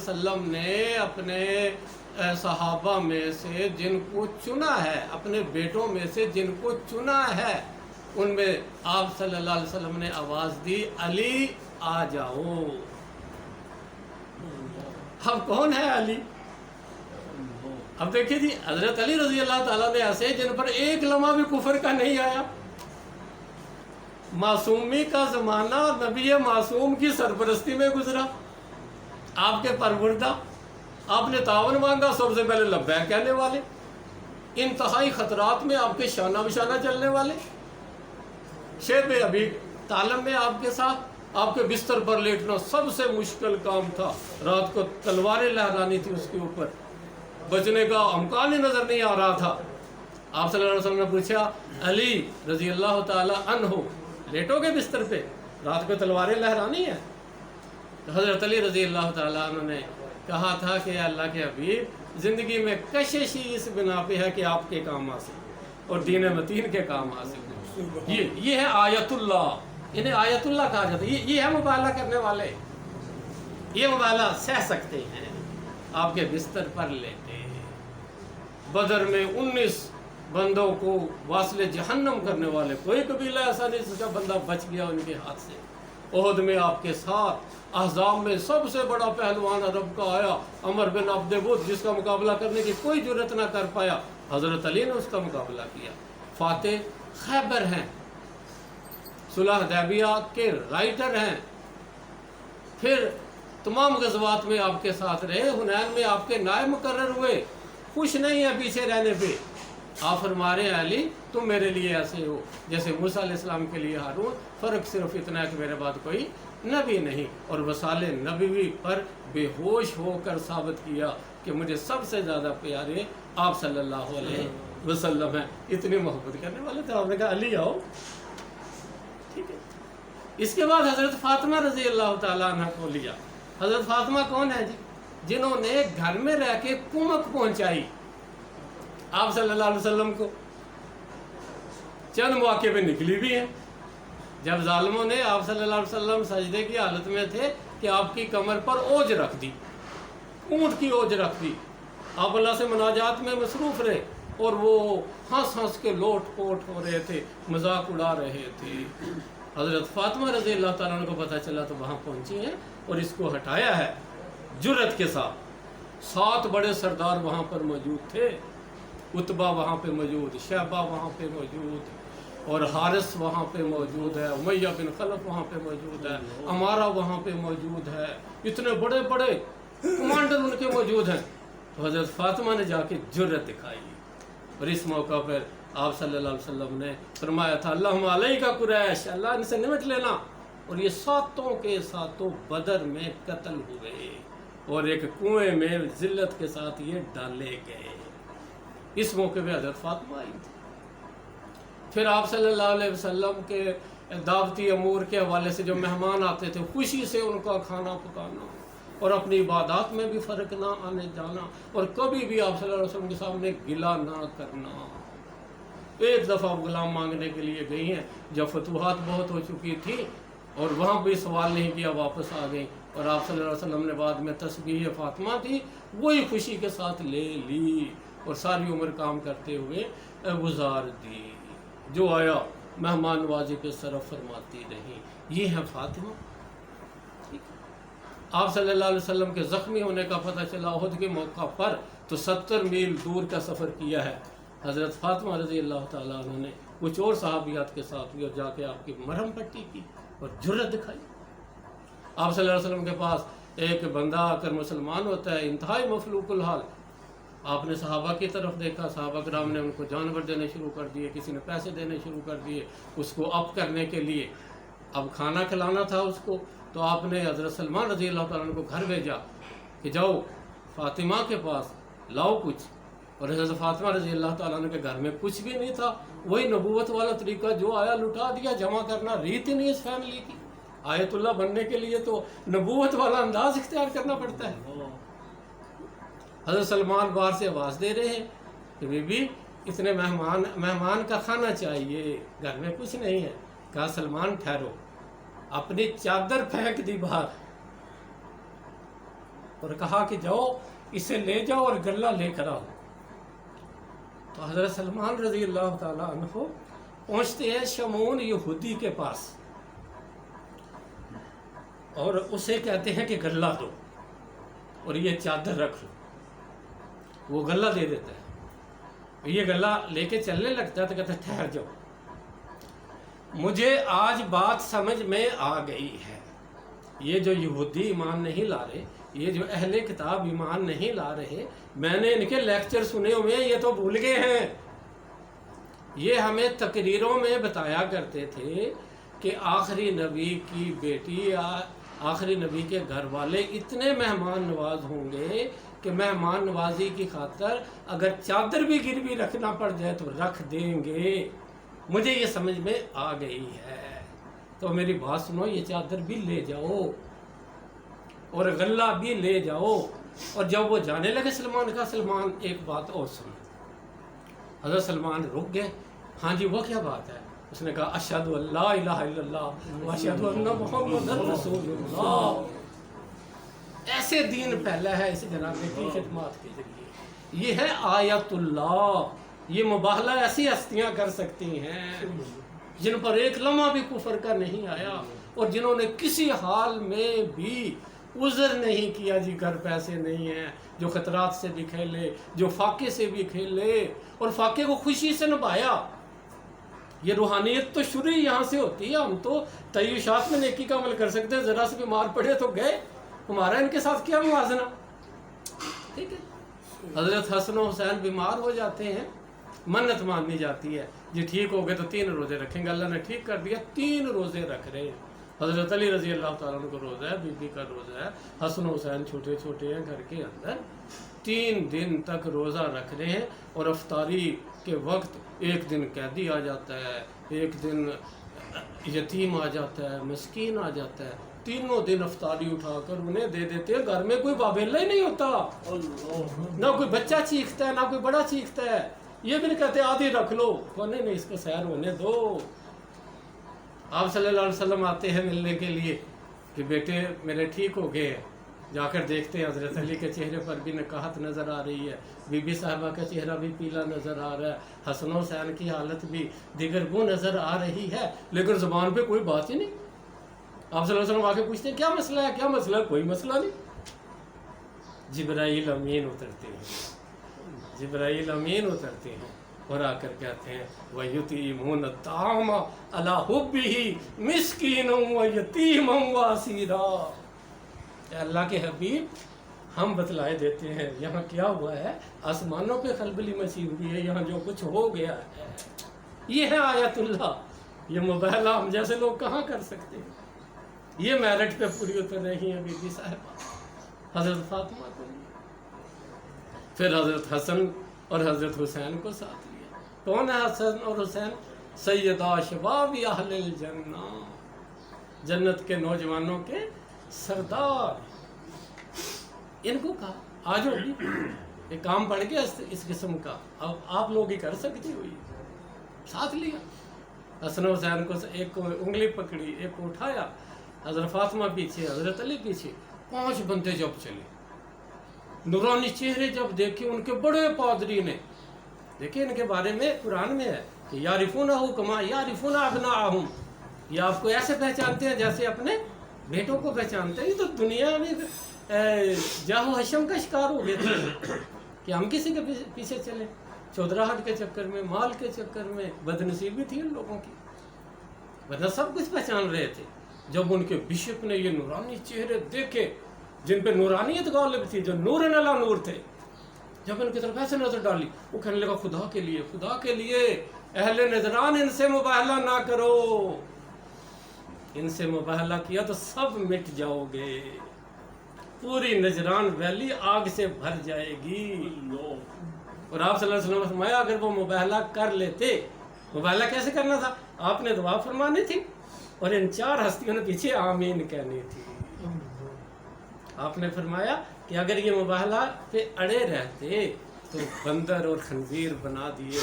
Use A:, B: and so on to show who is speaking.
A: वसल्लम ने अपने सहाबा में से जिनको चुना है, अपने बेटों में से जिनको चुना है, उनमें आप सल्लल्लाहु अलैहि वसल्लम ने आवाज़ दी, अली आ जाओ। अब कौन है अली? अब देखिए जी, हजरत अली रजी अल्लाह ताला ने ऐसे जिन पर एक लम्हा भी कुफर का नहीं आया, मासूमी का ज़माना नबी मासूम की सरपरस्ती में गुजरा, आपके परवरदा, आपने तावन मांगा, सबसे पहले लब्बैक कहने वाले, इंतहाई खतरात में आपके शाना बशाना चलने वाले, शेब अभी तालम में आपके साथ, आपके बिस्तर पर लेटना सबसे मुश्किल काम था, रात को तलवारें लहरानी थी उसके ऊपर, बचने का अमकान ही नजर नहीं आ रहा था। आप सल्लल्लाहु अलैहि वसल्लम ने पूछा, अली रजी अल्लाह ताला अन्हु, लेटोगे बिस्तर पे, रात को तलवारें लहरानी है? तो हज़रत अली रजी अल्लाह ताला अन्हु ने कहा था कि अल्लाह के हबीब, ज़िंदगी में कशिश ही इस बिना पे है कि आपके काम आ सके और दीन मतीन के काम आ सके। ये है आयतुल्लाह, इन्हें आयतुल्लाह कहा जाता है। ये है मुबाला करने वाले, ये मुबाला सह सकते हैं। आपके बिस्तर पर लेटे, बदर में 19 बंदों को वासले जहन्नम करने वाले, कोई कबीला ऐसा नहीं जिसका बंदा बच गया उनके हाथ से। ओहद में आपके साथ, अहज़ाब में सबसे बड़ा पहलवान अरब का आया, अमर बिन अब्द वुद, जिसका मुकाबला करने की कोई जुर्रत ना कर पाया, हज़रत अली ने उसका मुकाबला किया। फातेह खैबर हैं, सुलह हुदैबिया के राइटर हैं, फिर तमाम गज़वात में आपके साथ रहे, हुनैन में आपके नायब मुकर्रर हुए, खुश नहीं है पीछे रहने पे। आप फरमा रहे हैं, अली तुम मेरे लिए ऐसे हो जैसे मूसा अलैहिस्सलाम के लिए हारून, फ़र्क सिर्फ इतना है कि मेरे बाद कोई नबी नहीं। और वसाले नबी पर बेहोश होकर साबित किया कि मुझे सबसे ज़्यादा प्यारे आप सल्लल्लाहु अलैहि वसल्लम हैं। इतनी मोहब्बत करने वाले थे। आपने कहा अली आओ, ठीक है। इसके बाद हज़रत फातिमा रज़ी अल्लाह ताला अन्हा को लिया। हज़रत फातिमा कौन है जी? जिन्होंने घर में रह के कुमक पहुंचाई आप सल्लल्लाहु अलैहि वसल्लम को। चंद मौके पे निकली भी हैं जब जालिमों ने आप सल्लल्लाहु अलैहि वसल्लम सजदे की हालत में थे कि आपकी कमर पर ओज रख दी, ऊंट की ओज रख दी। आप अल्लाह से मुनाजात में मसरूफ रहे और वो हंस हंस के लोट पोट हो रहे थे, मजाक उड़ा रहे थे। हज़रत फातिमा रज़ी अल्लाह ताला अन्हा को पता चला तो वहाँ पहुँची हैं और इसको हटाया है जुर्रत के साथ। 7 बड़े सरदार वहाँ पर मौजूद थे, उतबा वहाँ पे मौजूद, शैबा वहाँ पे मौजूद और हारिस वहाँ पे मौजूद है, उमैया बिन खलफ वहाँ पे मौजूद है, अमारा वहाँ पे मौजूद है, इतने बड़े बड़े कमांडर उनके मौजूद हैं। तो हज़रत फातिमा ने जाके जुर्रत दिखाई और इस मौका पर आप सल्लल्लाहु अलैहि वसल्लम ने फरमाया था, अल्लाहुम्मा अलैका कुरैश, अल्लाह इनसे निमट लेना। और ये 7 के 7 बदर में कत्ल हुए और एक कुएं में जिल्लत के साथ ये डाले गए। इस मौके पे हज़रत फातिमा आई थी। फिर आप सल्लल्लाहु अलैहि वसल्लम के दावती अमूर के हवाले से जो मेहमान आते थे, खुशी से उनका खाना पकाना और अपनी इबादत में भी फ़र्क ना आने जाना और कभी भी आप सल्लल्लाहु अलैहि वसल्लम के सामने गिला ना करना। एक दफ़ा गुलाम मांगने के लिए गई हैं जब फतूहात बहुत हो चुकी थी और वहाँ भी सवाल नहीं किया, वापस आ गई और आप सल्लल्लाहु अलैहि वसल्लम ने बाद में तस्बीह फातिमा थी वही खुशी के साथ ले ली और सारी उम्र काम करते हुए गुजार दी। जो आया मेहमान नवाजी पे सरफ फरमाती रही। ये है फातिमा। ठीक है। आप सल्लल्लाहु अलैहि वसल्लम के ज़ख्मी होने का पता चला उहद के मौका पर तो 70 मील दूर का सफ़र किया है हज़रत फातिमा रज़ी अल्लाह ताला अन्हा ने कुछ और सहाबियात के साथ भी और जाके आपकी मरहम पट्टी की और जुर्रत दिखाई। आप सल्लल्लाहु अलैहि वसल्लम के पास एक बंदा आकर मुसलमान होता है, इंतहाई मफलूकुल हाल। आपने सहाबा की तरफ देखा, सहाबा कराम ने उनको जानवर देने शुरू कर दिए, किसी ने पैसे देने शुरू कर दिए उसको अप करने के लिए। अब खाना खिलाना था उसको, तो आपने हज़रत सलमान रज़ी अल्लाह ताला को घर भेजा कि जाओ फातिमा के पास लाओ कुछ। और हज़रत फातिमा रज़ी अल्लाह ताला के घर में कुछ भी नहीं था, वही नबूवत वाला तरीका, जो आया लुटा दिया, जमा करना रीत ही नहीं इस फैमिली की। आयतुल्लाह बनने के लिए तो नबूवत वाला अंदाज इख्तियार करना पड़ता है। हज़रत सलमान बाहर से आवाज़ दे रहे हैं कि बीबी इतने मेहमान का खाना चाहिए, घर में कुछ नहीं है। कहा सलमान ठहरो, अपनी चादर फेंक दी बाहर اور کہا کہ جاؤ اسے لے جاؤ اور گلہ لے کر آؤ۔ تو حضرت سلمان رضی اللہ تعالیٰ عنہ پہنچتے ہیں شمعون یہودی کے پاس اور اسے کہتے ہیں کہ گلہ دو اور یہ چادر رکھ لو۔ وہ گلہ دے دیتا ہے، یہ گلہ لے کے چلنے لگتا ہے تو کہتا ہے ٹھہر جاؤ، مجھے آج بات سمجھ میں آ گئی ہے، یہ جو یہودی ایمان نہیں لا رہے، یہ جو اہل کتاب ایمان نہیں لا رہے، میں نے ان کے لیکچر سنے ہوئے ہیں، یہ تو بھول گئے ہیں۔ یہ ہمیں تقریروں میں بتایا کرتے تھے کہ آخری نبی کی بیٹی یا آخری نبی کے گھر والے اتنے مہمان نواز ہوں گے کہ مہمان نوازی کی خاطر اگر چادر بھی گروی رکھنا پڑ جائے تو رکھ دیں گے۔ مجھے یہ سمجھ میں آ گئی ہے، تو میری بات سنو، یہ چادر بھی لے جاؤ اور غلہ بھی لے جاؤ۔ اور جب وہ جانے لگے سلمان کا، سلمان ایک بات اور سن۔ حضرت سلمان رک گئے، ہاں جی وہ کیا بات ہے؟ اس نے کہا اشہد ان لا الہ الا اللہ واشہد ان محمد رسول اللہ۔ ایسے دین پھیلا ہے اس جناب کی خدمات کے ذریعے۔ یہ ہے آیت اللہ، یہ مباہلہ ایسی ہستیاں کر سکتی ہیں جن پر ایک لمحہ بھی کفر کا نہیں آیا، اور جنہوں نے کسی حال میں بھی عذر نہیں کیا جی گھر پیسے نہیں ہیں، جو خطرات سے بھی کھیلے، جو فاقے سے بھی کھیلے اور فاقے کو خوشی سے نبھایا۔ یہ روحانیت تو شروع یہاں سے ہوتی ہے۔ ہم تو تعیشات میں نیکی کا عمل کر سکتے ہیں، ذرا سے بیمار پڑے تو گئے، ہمارا ان کے ساتھ کیا موازنہ؟ ٹھیک ہے، حضرت حسن و حسین بیمار ہو جاتے ہیں، منت مانی جاتی ہے جی ٹھیک ہو گئے تو 3 روزے رکھیں گے، اللہ نے ٹھیک کر دیا 3 روزے رکھ رہے ہیں۔ حضرت علی رضی اللہ تعالیٰ عنہ کو روزہ ہے، بی بی کا روزہ ہے، حسن و حسین چھوٹے چھوٹے ہیں گھر کے اندر، 3 دن تک روزہ رکھ رہے ہیں، اور افطاری کے وقت ایک دن قیدی آ جاتا ہے، ایک دن یتیم آ جاتا ہے، مسکین آ جاتا ہے، تینوں دن افطاری اٹھا کر انہیں دے دیتے ہیں۔ گھر میں کوئی بابیلا ہی نہیں ہوتا، نہ کوئی بچہ چیختا ہے نہ کوئی بڑا چیختا ہے۔ یہ بھی نہیں کہتے آدھی رکھ لو، نہیں نہیں اس کو سیر ہونے دو۔ آپ صلی اللہ علیہ وسلم آتے ہیں ملنے کے لیے کہ بیٹے میرے ٹھیک ہو گئے ہیں، جا کر دیکھتے ہیں حضرت علی کے چہرے پر بھی نکاہت نظر آ رہی ہے، بی بی صاحبہ کا چہرہ بھی پیلا نظر آ رہا ہے، حسن و حسین کی حالت بھی دیگر وہ نظر آ رہی ہے، لیکن زبان پہ کوئی بات ہی نہیں۔ آپ صلی اللہ علیہ وسلم آ کے پوچھتے ہیں کیا مسئلہ ہے، کیا مسئلہ ہے؟ کوئی مسئلہ نہیں۔ جبرائیل امین اترتے ہیں، جبرائیل امین اترتے ہیں اور آ کر کہتے ہیں وَيُطْعِمُونَ الطَّعَامَ عَلَىٰ حُبِّهِ مِسْكِينًا وَيَتِيمًا وَأَسِيرًا۔ اے اللہ کے حبیب، ہم بتلائے دیتے ہیں یہاں کیا ہوا ہے، آسمانوں پہ خلبلی مچی ہوئی ہے، یہاں جو کچھ ہو گیا ہے، یہ ہے آیت اللہ۔ یہ مباہلہ ہم جیسے لوگ کہاں کر سکتے ہیں؟ یہ میرٹ پہ پوری اتر رہی ہیں بی بی صاحبہ حضرت فاطمہ کو، پھر حضرت حسن اور حضرت حسین کو ساتھ لیا۔ کون ہے حسن اور حسین؟ سیدہ شباب اہل الجنہ، جنت کے نوجوانوں کے سردار۔ ان کو کہا آ جاؤ جی، ایک کام پڑ گیا اس قسم کا، اب آپ لوگ ہی کر سکتے ہو، ساتھ لیا۔ حسن و حسین کو ایک کو انگلی پکڑی، ایک کو اٹھایا، حضرت فاطمہ پیچھے، حضرت علی پیچھے، 5 بندے جب چلے، نورانی چہرے جب دیکھے ان کے بڑے پادری نے، دیکھیں ان کے بارے میں قرآن میں ہے کہ یعرفونہ کما یعرفون ابناءہم، یہ آپ کو ایسے پہچانتے ہیں جیسے اپنے بیٹوں کو پہچانتے ہیں۔ یہ تو دنیا میں جاہو حشم کا شکار ہو گئے تھے کہ ہم کسی کے پیچھے چلے، چودراہٹ کے چکر میں، مال کے چکر میں، بدنصیبی تھی ان لوگوں کی، ورنہ سب کچھ پہچان رہے تھے۔ جب ان کے بشپ نے یہ نورانی چہرے دیکھے جن پہ نورانیت غالب تھی، جو نور علی نور تھے، جب ان کی طرف ایسے نظر ڈالی، وہ کہنے لگا خدا کے لیے، خدا کے لیے اہل نجران ان سے مباہلہ نہ کرو، ان سے مباہلہ کیا تو سب مٹ جاؤ گے، پوری نجران ویلی آگ سے بھر جائے گی۔ اور آپ صلی اللہ علیہ وسلم نے فرمایا اگر وہ مباہلہ کر لیتے، مباہلہ کیسے کرنا تھا؟ آپ نے دعا فرمانی تھی اور ان 4 ہستیوں نے پیچھے آمین کہنی تھی۔ آپ نے فرمایا کہ اگر یہ مباہلہ پہ اڑے رہتے تو بندر اور خنزیر بنا دیے